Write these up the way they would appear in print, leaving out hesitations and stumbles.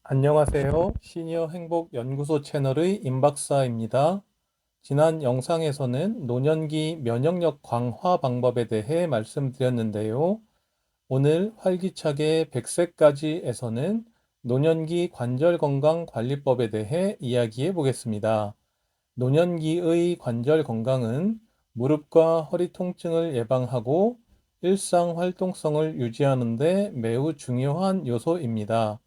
안녕하세요. 시니어 행복 연구소 채널의 임박사입니다. 지난 영상에서는 노년기 면역력 강화 방법에 대해 말씀드렸는데요. 오늘 활기차게 100세까지에서는 노년기 관절 건강 관리법에 대해 이야기해 보겠습니다. 노년기의 관절 건강은 무릎과 허리 통증을 예방하고 일상 활동성을 유지하는 데 매우 중요한 요소입니다.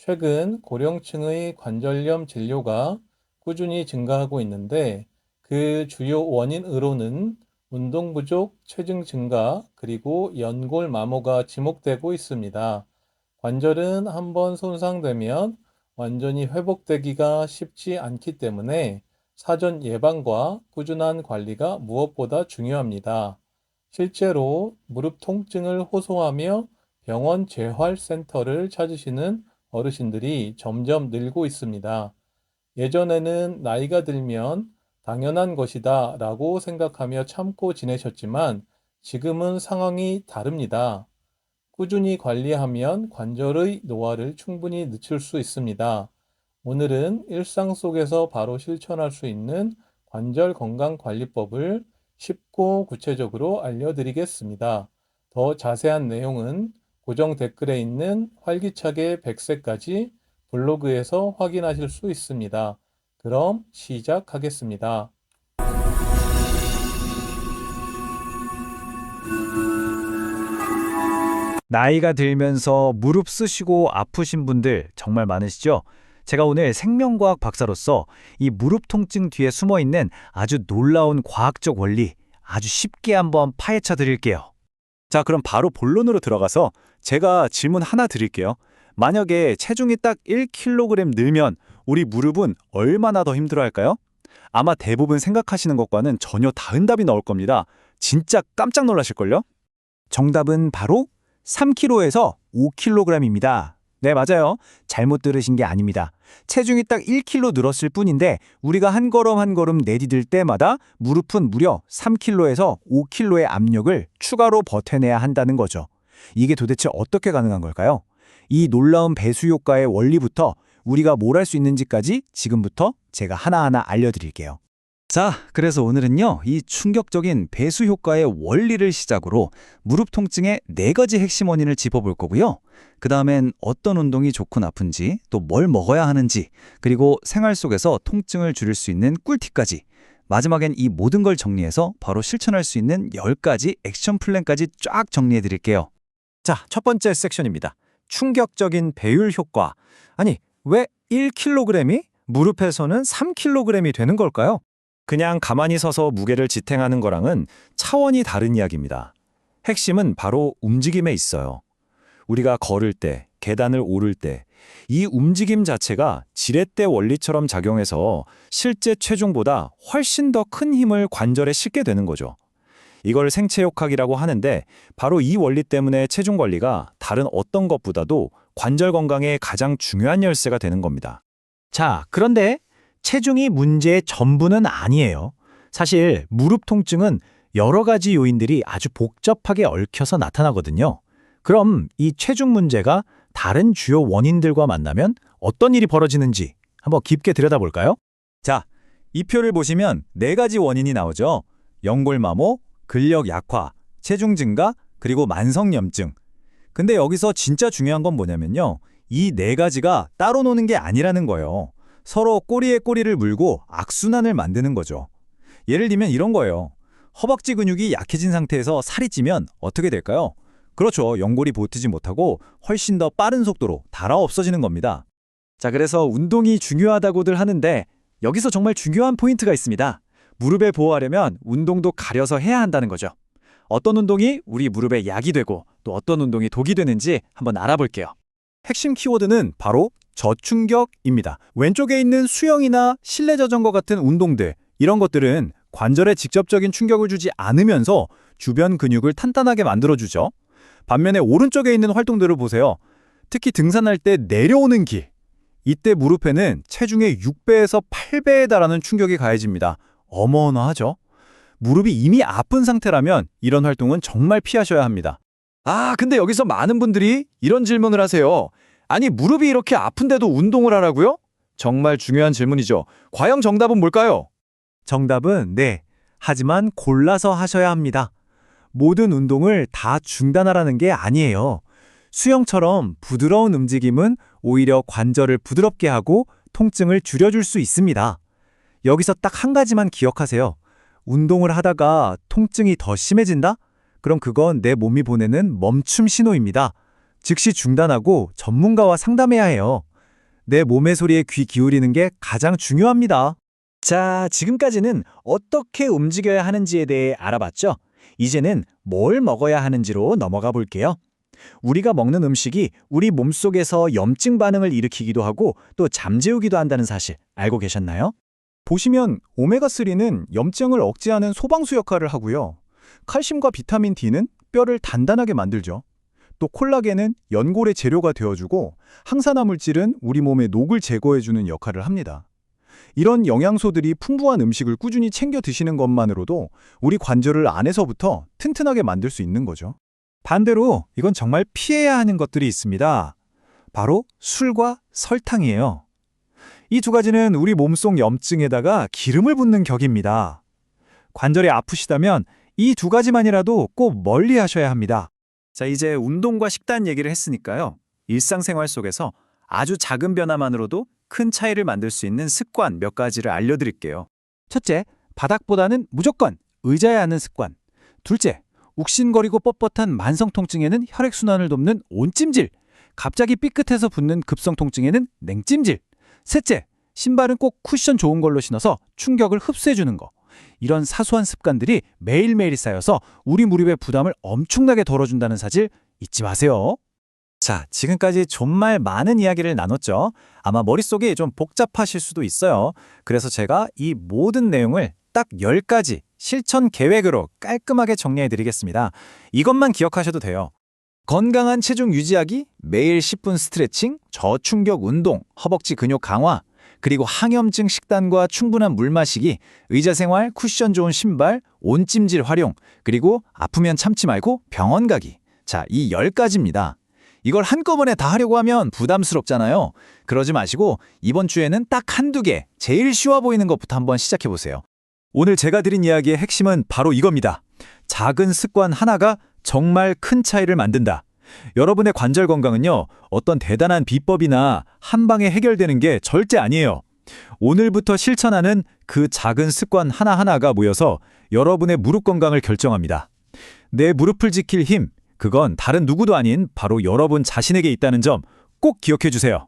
최근 고령층의 관절염 진료가 꾸준히 증가하고 있는데 그 주요 원인으로는 운동 부족, 체중 증가, 그리고 연골 마모가 지목되고 있습니다. 관절은 한번 손상되면 완전히 회복되기가 쉽지 않기 때문에 사전 예방과 꾸준한 관리가 무엇보다 중요합니다. 실제로 무릎 통증을 호소하며 병원 재활센터를 찾으시는 어르신들이 점점 늘고 있습니다. 예전에는 나이가 들면 당연한 것이다 라고 생각하며 참고 지내셨지만 지금은 상황이 다릅니다. 꾸준히 관리하면 관절의 노화를 충분히 늦출 수 있습니다. 오늘은 일상 속에서 바로 실천할 수 있는 관절 건강 관리법을 쉽고 구체적으로 알려드리겠습니다. 더 자세한 내용은 고정 댓글에 있는 활기차게 100세까지 블로그에서 확인하실 수 있습니다. 그럼 시작하겠습니다. 나이가 들면서 무릎 쓰시고 아프신 분들 정말 많으시죠? 제가 오늘 생명과학 박사로서 이 무릎 통증 뒤에 숨어있는 아주 놀라운 과학적 원리 아주 쉽게 한번 파헤쳐 드릴게요. 자, 그럼 바로 본론으로 들어가서 제가 질문 하나 드릴게요. 만약에 체중이 딱 1kg 늘면 우리 무릎은 얼마나 더 힘들어할까요? 아마 대부분 생각하시는 것과는 전혀 다른 답이 나올 겁니다. 진짜 깜짝 놀라실걸요? 정답은 바로 3kg에서 5kg입니다. 네, 맞아요. 잘못 들으신 게 아닙니다. 체중이 딱 1kg 늘었을 뿐인데 우리가 한 걸음 한 걸음 내디딜 때마다 무릎은 무려 3kg에서 5kg의 압력을 추가로 버텨내야 한다는 거죠. 이게 도대체 어떻게 가능한 걸까요? 이 놀라운 배수 효과의 원리부터 우리가 뭘 할 수 있는지까지 지금부터 제가 하나하나 알려드릴게요. 자, 그래서 오늘은요, 이 충격적인 배수 효과의 원리를 시작으로 무릎 통증의 4가지 핵심 원인을 짚어볼 거고요. 그 다음엔 어떤 운동이 좋고 나쁜지, 또 뭘 먹어야 하는지, 그리고 생활 속에서 통증을 줄일 수 있는 꿀팁까지, 마지막엔 이 모든 걸 정리해서 바로 실천할 수 있는 10가지 액션 플랜까지 쫙 정리해 드릴게요. 자, 첫 번째 섹션입니다. 충격적인 배율 효과. 아니, 왜 1kg이 무릎에서는 3kg이 되는 걸까요? 그냥 가만히 서서 무게를 지탱하는 거랑은 차원이 다른 이야기입니다. 핵심은 바로 움직임에 있어요. 우리가 걸을 때, 계단을 오를 때, 이 움직임 자체가 지렛대 원리처럼 작용해서 실제 체중보다 훨씬 더 큰 힘을 관절에 싣게 되는 거죠. 이걸 생체역학이라고 하는데 바로 이 원리 때문에 체중 관리가 다른 어떤 것보다도 관절 건강에 가장 중요한 열쇠가 되는 겁니다. 자, 그런데 체중이 문제의 전부는 아니에요. 사실 무릎 통증은 여러 가지 요인들이 아주 복잡하게 얽혀서 나타나거든요. 그럼 이 체중 문제가 다른 주요 원인들과 만나면 어떤 일이 벌어지는지 한번 깊게 들여다볼까요? 자, 이 표를 보시면 4가지 원인이 나오죠. 연골마모, 근력 약화, 체중 증가, 그리고 만성염증. 근데 여기서 진짜 중요한 건 뭐냐면요. 이 4가지가 따로 노는 게 아니라는 거예요. 서로 꼬리에 꼬리를 물고 악순환을 만드는 거죠. 예를 들면 이런 거예요. 허벅지 근육이 약해진 상태에서 살이 찌면 어떻게 될까요? 그렇죠. 연골이 버티지 못하고 훨씬 더 빠른 속도로 닳아 없어지는 겁니다. 자, 그래서 운동이 중요하다고들 하는데 여기서 정말 중요한 포인트가 있습니다. 무릎을 보호하려면 운동도 가려서 해야 한다는 거죠. 어떤 운동이 우리 무릎에 약이 되고 또 어떤 운동이 독이 되는지 한번 알아볼게요. 핵심 키워드는 바로 저충격입니다. 왼쪽에 있는 수영이나 실내 자전거 같은 운동들, 이런 것들은 관절에 직접적인 충격을 주지 않으면서 주변 근육을 탄탄하게 만들어주죠. 반면에 오른쪽에 있는 활동들을 보세요. 특히 등산할 때 내려오는 길. 이때 무릎에는 체중의 6배에서 8배에 달하는 충격이 가해집니다. 어마어마하죠? 무릎이 이미 아픈 상태라면 이런 활동은 정말 피하셔야 합니다. 근데 여기서 많은 분들이 이런 질문을 하세요. 아니, 무릎이 이렇게 아픈데도 운동을 하라고요? 정말 중요한 질문이죠. 과연 정답은 뭘까요? 정답은 네. 하지만 골라서 하셔야 합니다. 모든 운동을 다 중단하라는 게 아니에요. 수영처럼 부드러운 움직임은 오히려 관절을 부드럽게 하고 통증을 줄여줄 수 있습니다. 여기서 딱 한 가지만 기억하세요. 운동을 하다가 통증이 더 심해진다? 그럼 그건 내 몸이 보내는 멈춤 신호입니다. 즉시 중단하고 전문가와 상담해야 해요. 내 몸의 소리에 귀 기울이는 게 가장 중요합니다. 자, 지금까지는 어떻게 움직여야 하는지에 대해 알아봤죠? 이제는 뭘 먹어야 하는지로 넘어가 볼게요. 우리가 먹는 음식이 우리 몸속에서 염증 반응을 일으키기도 하고 또 잠재우기도 한다는 사실 알고 계셨나요? 보시면 오메가3는 염증을 억제하는 소방수 역할을 하고요. 칼슘과 비타민 D는 뼈를 단단하게 만들죠. 또 콜라겐은 연골의 재료가 되어주고 항산화 물질은 우리 몸의 녹을 제거해주는 역할을 합니다. 이런 영양소들이 풍부한 음식을 꾸준히 챙겨 드시는 것만으로도 우리 관절을 안에서부터 튼튼하게 만들 수 있는 거죠. 반대로 이건 정말 피해야 하는 것들이 있습니다. 바로 술과 설탕이에요. 이 두 가지는 우리 몸속 염증에다가 기름을 붓는 격입니다. 관절이 아프시다면 이 두 가지만이라도 꼭 멀리 하셔야 합니다. 자, 이제 운동과 식단 얘기를 했으니까요. 일상생활 속에서 아주 작은 변화만으로도 큰 차이를 만들 수 있는 습관 몇 가지를 알려드릴게요. 첫째, 바닥보다는 무조건 의자에 앉는 습관. 둘째, 욱신거리고 뻣뻣한 만성 통증에는 혈액순환을 돕는 온찜질. 갑자기 삐끗해서 붓는 급성 통증에는 냉찜질. 셋째, 신발은 꼭 쿠션 좋은 걸로 신어서 충격을 흡수해주는 거. 이런 사소한 습관들이 매일매일 쌓여서 우리 무릎의 부담을 엄청나게 덜어준다는 사실 잊지 마세요. 자, 지금까지 정말 많은 이야기를 나눴죠. 아마 머릿속이 좀 복잡하실 수도 있어요. 그래서 제가 이 모든 내용을 딱 10가지 실천 계획으로 깔끔하게 정리해드리겠습니다. 이것만 기억하셔도 돼요. 건강한 체중 유지하기, 매일 10분 스트레칭, 저충격 운동, 허벅지 근육 강화, 그리고 항염증 식단과 충분한 물 마시기, 의자 생활, 쿠션 좋은 신발, 온찜질 활용, 그리고 아프면 참지 말고 병원 가기. 자, 이 10가지입니다. 이걸 한꺼번에 다 하려고 하면 부담스럽잖아요. 그러지 마시고 이번 주에는 딱 한두 개, 제일 쉬워 보이는 것부터 한번 시작해보세요. 오늘 제가 드린 이야기의 핵심은 바로 이겁니다. 작은 습관 하나가 정말 큰 차이를 만든다. 여러분의 관절 건강은요, 어떤 대단한 비법이나 한 방에 해결되는 게 절대 아니에요. 오늘부터 실천하는 그 작은 습관 하나하나가 모여서 여러분의 무릎 건강을 결정합니다. 내 무릎을 지킬 힘, 그건 다른 누구도 아닌 바로 여러분 자신에게 있다는 점 꼭 기억해 주세요.